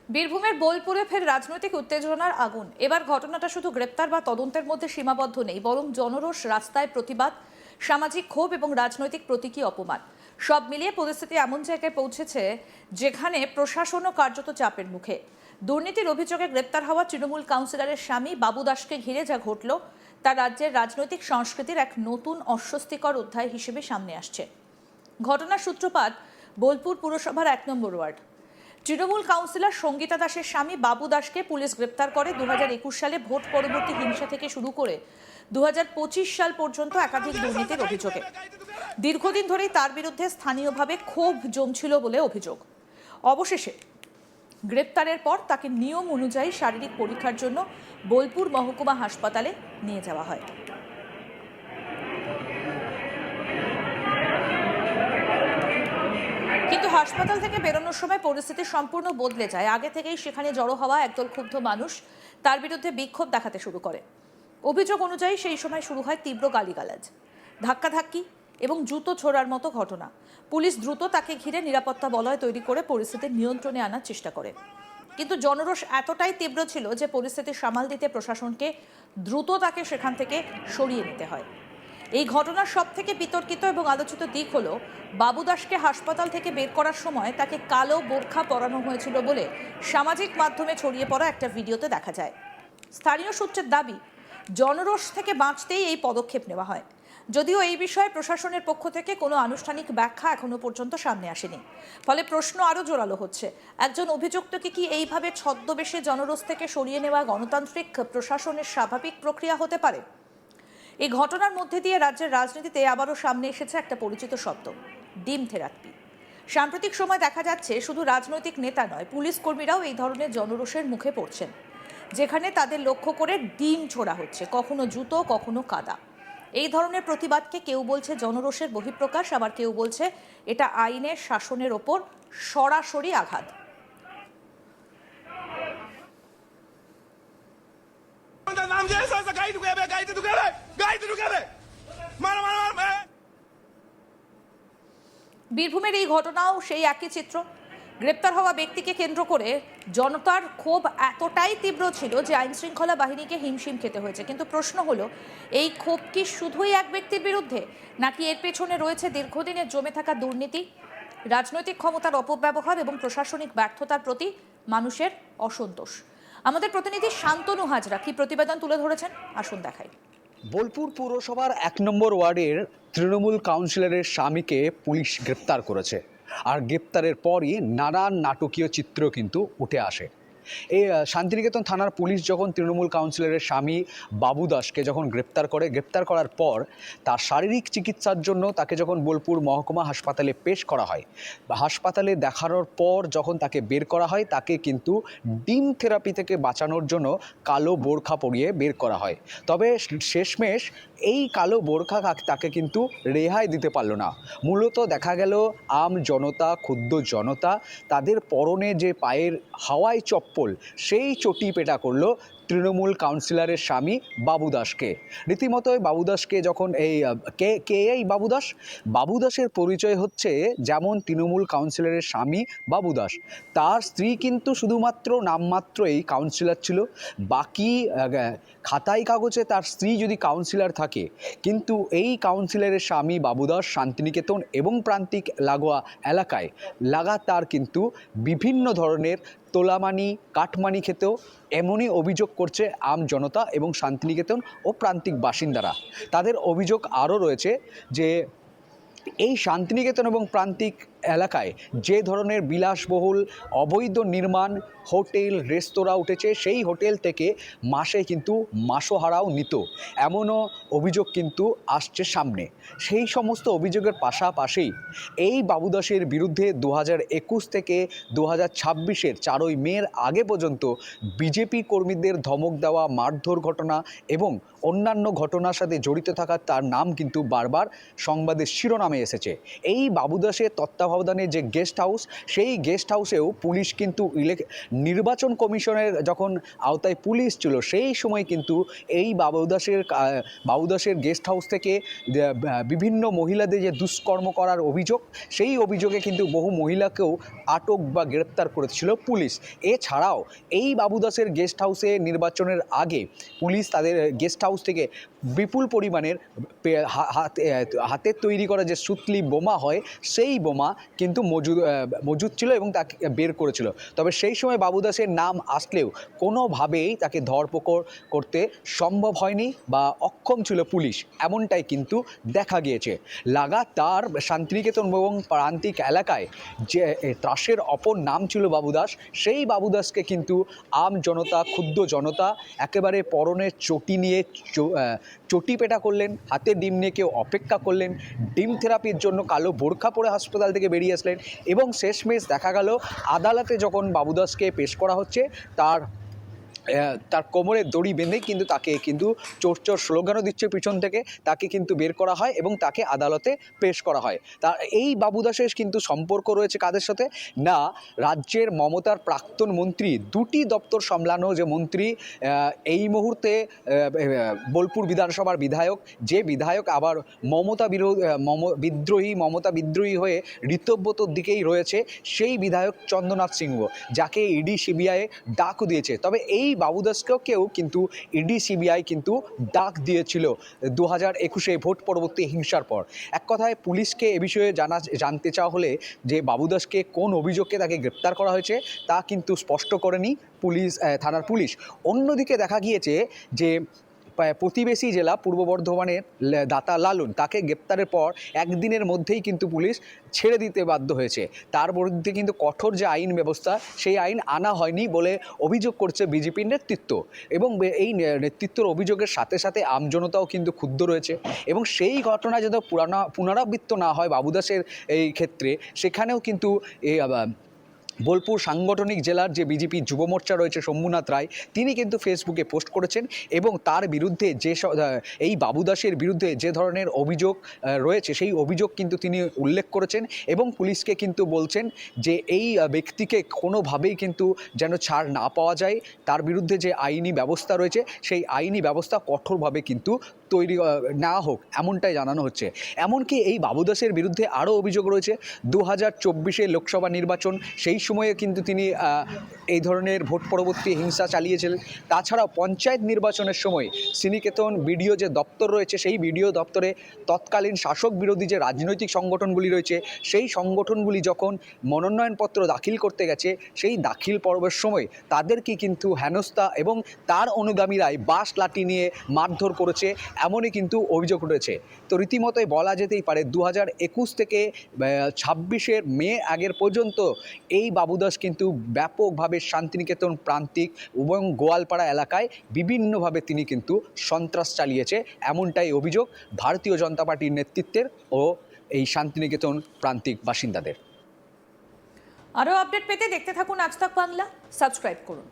বীরভূমের বোলপুরে ফের রাজনৈতিক উত্তেজনার আগুন। এবার ঘটনাটা শুধু গ্রেপ্তার বা তদন্তের মধ্যে সীমাবদ্ধ নেই, বরং জনরোষ, রাস্তায় প্রতিবাদ, সামাজিক ক্ষোভ এবং রাজনৈতিক প্রতীকী অপমান সব মিলিয়ে পরিস্থিতি এমন জায়গায় পৌঁছেছে যেখানে প্রশাসনও কার্যত চাপের মুখে। দুর্নীতির অভিযোগে গ্রেপ্তার হওয়া তৃণমূল কাউন্সিলরের স্বামী বাবু দাসকে ঘিরে যা ঘটল তা রাজ্যের রাজনৈতিক সংস্কৃতির এক নতুন অস্বস্তিকর অধ্যায় হিসেবে সামনে আসছে। ঘটনার সূত্রপাত বোলপুর পুরসভার 1 নম্বর ওয়ার্ড। তৃণমূল কাউন্সিলর সঙ্গীতা দাসের স্বামী বাবু দাসকে পুলিশ গ্রেপ্তার করে 2021 সালে ভোট পরবর্তী হিংসা থেকে শুরু করে 2025 সাল পর্যন্ত একাধিক দুর্নীতির অভিযোগে। দীর্ঘদিন ধরেই তার বিরুদ্ধে স্থানীয়ভাবে ক্ষোভ জমছিল বলে অভিযোগ। অবশেষে গ্রেপ্তারের পর তাকে নিয়ম অনুযায়ী শারীরিক পরীক্ষার জন্য বোলপুর মহকুমা হাসপাতালে নিয়ে যাওয়া হয়। কিন্তু হাসপাতাল থেকে বেরোনোর সময় পরিস্থিতি সম্পূর্ণ বদলে যায়। আগে থেকেই সেখানে জড়ো হওয়া একদল ক্ষুব্ধ মানুষ তার বিরুদ্ধে বিক্ষোভ দেখাতে শুরু করে। অভিযোগ অনুযায়ী সেই সময় শুরু হয় তীব্র গালিগালাজ, ধাক্কাধাক্কি এবং জুতো ছোড়ার মতো ঘটনা। পুলিশ দ্রুত তাকে ঘিরে নিরাপত্তা বলয় তৈরি করে পরিস্থিতি নিয়ন্ত্রণে আনার চেষ্টা করে। কিন্তু জনরোষ এতটাই তীব্র ছিল যে পরিস্থিতি সামাল দিতে প্রশাসনকে দ্রুত তাকে সেখান থেকে সরিয়ে নিতে হয়। এই ঘটনার সব থেকে বিতর্কিত এবং আলোচিত দিক হলো বাবু দাসকে হাসপাতাল থেকে বের করার সময় তাকে কালো বোরখা পরানো হয়েছিল বলে সামাজিক মাধ্যমে ছড়িয়ে পড়া একটা ভিডিওতে দেখা যায়। স্থানীয় সূত্রের দাবি, জনরোষ থেকে বাঁচতেই এই পদক্ষেপ নেওয়া হয়। যদিও এই বিষয়ে প্রশাসনের পক্ষ থেকে কোনো আনুষ্ঠানিক ব্যাখ্যা এখনো পর্যন্ত সামনে আসেনি। ফলে প্রশ্ন আরও জোরালো হচ্ছে, একজন অভিযুক্তকে কি এইভাবে ছদ্মবেশে জনরোষ থেকে সরিয়ে নেওয়া গণতান্ত্রিক প্রশাসনের স্বাভাবিক প্রক্রিয়া হতে পারে? এই ঘটনার মধ্যে দিয়ে রাজ্যের রাজনীতিতে আবারও সামনে এসেছে একটা পরিচিত শব্দ, ডিম থেরাপি। সাম্প্রতিক সময় দেখা যাচ্ছে শুধু রাজনৈতিক নেতা নয়, পুলিশ কর্মীরাও এই ধরনের জনরোষের মুখে পড়ছেন, যেখানে তাদের লক্ষ্য করে ডিম ছোড়া হচ্ছে, কখনো জুতো, কখনো কাদা। এই ধরনের প্রতিবাদকে কেউ বলছে জনরোষের বহিঃপ্রকাশ, আবার কেউ বলছে এটা আইনের শাসনের ওপর সরাসরি আঘাত। বীরভূমের এই ঘটনাও সেই একই চিত্র। গ্রেপ্তার হওয়া ব্যক্তিকে কেন্দ্র করে জনতার ক্ষোভ এতটাই তীব্র ছিল যে আইন শৃঙ্খলা বাহিনীকে হিমশিম খেতে হয়েছে। কিন্তু প্রশ্ন হলো, এই ক্ষোভ কি শুধুই এক ব্যক্তির বিরুদ্ধে, নাকি এর পেছনে রয়েছে দীর্ঘদিনের জমে থাকা দুর্নীতি, রাজনৈতিক ক্ষমতার অপব্যবহার এবং প্রশাসনিক ব্যর্থতার প্রতি মানুষের অসন্তোষ? আমাদের প্রতিনিধি শান্তনু হাজরা কি প্রতিবেদন তুলে ধরেছেন, আসুন দেখাই। বোলপুর পৌরসভার 1 নম্বর ওয়ার্ডের তৃণমূল কাউন্সিলরের স্বামীকে পুলিশ গ্রেপ্তার করেছে। আর গ্রেপ্তারের পরই নানান নাটকীয় চিত্র কিন্তু উঠে আসে। এই শান্তিনিকেতন থানার পুলিশ যখন তৃণমূল কাউন্সিলরের স্বামী বাবু দাসকে যখন গ্রেপ্তার করার পর তার শারীরিক চিকিৎসার জন্য তাকে যখন বোলপুর মহকুমা হাসপাতালে পেশ করা হয়, হাসপাতালে দেখানোর পর যখন তাকে বের করা হয়, তাকে কিন্তু ডিম থেরাপি থেকে বাঁচানোর জন্য কালো বোরখা পরিয়ে বের করা হয়। তবে শেষমেশ এই কালো বোরখা তাকে কিন্তু রেহাই দিতে পারলো না। মূলত দেখা গেল আম জনতা, ক্ষুব্ধ জনতা, তাদের পরনে যে পায়ের হাওয়াই চপ্পল, সেই চটি পেটা করলো তৃণমূল কাউন্সিলরের স্বামী বাবু দাসকে। রীতিমতোই বাবু দাসকে যখন এই বাবু দাসের পরিচয় হচ্ছে, যেমন তৃণমূল কাউন্সিলরের স্বামী বাবু দাস, তার স্ত্রী কিন্তু শুধুমাত্র নামমাত্রই কাউন্সিলর ছিল। বাকি খাতায় কাগজে তার স্ত্রী যদি কাউন্সিলর থাকে, কিন্তু এই কাউন্সিলরের স্বামী বাবু দাস শান্তিনিকেতন এবং প্রান্তিক লাগোয়া এলাকায় লাগাতার কিন্তু বিভিন্ন ধরনের তোলামানি, কাটমানি খেতেও এমনই অভিযোগ করছে আম জনতা এবং শান্তিনিকেতন ও প্রান্তিক বাসিন্দারা। তাদের অভিযোগ আরও রয়েছে যে এই শান্তিনিকেতন এবং প্রান্তিক এলাকায় যে ধরনের বিলাসবহুল অবৈধ নির্মাণ হোটেল, রেস্তোরাঁ উঠেছে, সেই হোটেল থেকে মাসে কিন্তু মাসোহারাও নিত, এমনও অভিযোগ কিন্তু আসছে সামনে। সেই সমস্ত অভিযোগের পাশাপাশি এই বাবু দাসের বিরুদ্ধে 2021 থেকে 2026-এর 4ই মের আগে পর্যন্ত বিজেপি কর্মীদের ধমক দেওয়া, মারধর ঘটনা এবং অন্যান্য ঘটনার সাথে জড়িত থাকার তার নাম কিন্তু বারবার সংবাদের শিরোনামে এসেছে। এই বাবু দাসের তত্ত্বাবধানে ভবনের যে গেস্ট হাউস, সেই গেস্ট হাউসেও পুলিশ কিন্তু নির্বাচন কমিশনের যখন আওতায় পুলিশ ছিল সেই সময় কিন্তু এই বাবুদাসের গেস্ট হাউস থেকে বিভিন্ন মহিলাদের যে দুষ্কর্ম করার অভিযোগ, সেই অভিযোগে কিন্তু বহু মহিলাকেও আটক বা গ্রেপ্তার করেছিল পুলিশ। এছাড়াও এই বাবুদাসের গেস্ট হাউসে নির্বাচনের আগে পুলিশ তাদের গেস্ট হাউস থেকে বিপুল পরিমাণের হাতের তৈরি করা যে সুতলি বোমা হয়, সেই বোমা কিন্তু মজুদ ছিল এবং তাকে বের করেছিল। তবে সেই সময় বাবুদাসের নাম আসলেও কোনোভাবেই তাকে ধরপকড় করতে সম্ভব হয়নি বা অক্ষম ছিল পুলিশ, এমনটাই কিন্তু দেখা গিয়েছে। লাগাতার শান্তিনিকেতন এবং প্রান্তিক এলাকায় যে ত্রাসের অপর নাম ছিল বাবুদাস, সেই বাবুদাসকে কিন্তু জনতা, ক্ষুব্ধ জনতা একেবারে পরনের চটি নিয়ে চটি পেটা করলেন, হাতে ডিম নিয়ে কেউ অপেক্ষা করলেন, ডিম থেরাপির জন্য কালো বোরখা পরে হাসপাতাল থেকে বেরিয়ে আসলেন এবং শেষমেশ দেখা গেল আদালতে যখন বাবুদাসকে পেশ করা হচ্ছে তার কোমরে দড়ি বেঁধে কিন্তু তাকে কিন্তু চোর চোর স্লোগানও দিচ্ছে পিছন থেকে, তাকে কিন্তু বের করা হয় এবং তাকে আদালতে পেশ করা হয়। এই বাবুদাসের কিন্তু সম্পর্ক রয়েছে কাদের সাথে না, রাজ্যের মমতার প্রাক্তন মন্ত্রী, দুটি দপ্তর সামলানো যে মন্ত্রী, এই মুহূর্তে বোলপুর বিধানসভার বিধায়ক, যে বিধায়ক আবার মমতা বিদ্রোহী হয়ে ঋতব্রতর দিকেই রয়েছে, সেই বিধায়ক চন্দ্রনাথ সিংহ, যাকে ইডি সিবিআই ডাক দিয়েছে। তবে এই বাবুদাসকেও কিন্তু ইডি সিবিআই কিন্তু ডাক দিয়েছিল 2021 ভোট পরবর্তী হিংসার পর। এক কথায় পুলিশকে এ বিষয়ে জানতে চাওয়া হলে যে বাবুদাসকে কোন অভিযোগে তাকে গ্রেপ্তার করা হয়েছে তা কিন্তু স্পষ্ট করেনি থানার পুলিশ। অন্যদিকে দেখা গিয়েছে যে প্রতিবেশী জেলা পূর্ব বর্ধমানের দাতা লালুন, তাকে গ্রেপ্তারের পর একদিনের মধ্যেই কিন্তু পুলিশ ছেড়ে দিতে বাধ্য হয়েছে। তার বিরুদ্ধে কিন্তু কঠোর যে আইন ব্যবস্থা, সেই আইন আনা হয়নি বলে অভিযোগ করছে বিজেপির নেতৃত্ব এবং এই নেতৃত্বের অভিযোগের সাথে সাথে আমজনতাও কিন্তু ক্ষুব্ধ রয়েছে এবং সেই ঘটনা যাতে পুনরাবৃত্ত না হয় বাবুদাসের এই ক্ষেত্রে, সেখানেও কিন্তু বোলপুর সাংগঠনিক জেলার যে বিজেপি যুব মোর্চা রয়েছে শম্ভুনাথ রায়, তিনি কিন্তু ফেসবুকে পোস্ট করেছেন এবং তার বিরুদ্ধে এই বাবুদাসের বিরুদ্ধে যে ধরনের অভিযোগ রয়েছে সেই অভিযোগ কিন্তু তিনি উল্লেখ করেছেন এবং পুলিশকে কিন্তু বলছেন যে এই ব্যক্তিকে কোনোভাবেই কিন্তু যেন ছাড় না পাওয়া যায়, তার বিরুদ্ধে যে আইনি ব্যবস্থা রয়েছে সেই আইনি ব্যবস্থা কঠোরভাবে কিন্তু তৈরি না হোক, এমনটাই জানানো হচ্ছে। এমনকি এই বাবুদাসের বিরুদ্ধে আরও অভিযোগ রয়েছে 2024 লোকসভা নির্বাচন, সেই সময়ে কিন্তু তিনি এই ধরনের ভোট পরবর্তী হিংসা চালিয়েছিলেন। তাছাড়াও পঞ্চায়েত নির্বাচনের সময় শ্রীনিকেতন বিডিও যে দপ্তর রয়েছে, সেই বিডিও দপ্তরে তৎকালীন শাসক বিরোধী যে রাজনৈতিক সংগঠনগুলি রয়েছে, সেই সংগঠনগুলি যখন মনোনয়নপত্র দাখিল করতে গেছে, সেই দাখিল পর্বের সময় তাদেরকে কিন্তু হেনস্থা এবং তার অনুগামীরাই বাঁশ লাঠি নিয়ে মারধর করেছে, এমনই কিন্তু অভিযোগ রয়েছে। তো রীতিমতোই বলা যেতেই পারে 2021 থেকে 26 মে আগের পর্যন্ত এই বাবুদাস কিন্তু ব্যাপকভাবে শান্তিনিকেতন প্রান্তিক এবং গোয়ালপাড়া এলাকায় বিভিন্নভাবে তিনি কিন্তু সন্ত্রাস চালিয়েছে, এমনটাই অভিযোগ ভারতীয় জনতা পার্টির নেতৃত্বের ও এই শান্তিনিকেতন প্রান্তিক বাসিন্দাদের। আরও আপডেট পেতে দেখতে থাকুন আজ তাক বাংলা, সাবস্ক্রাইব করুন।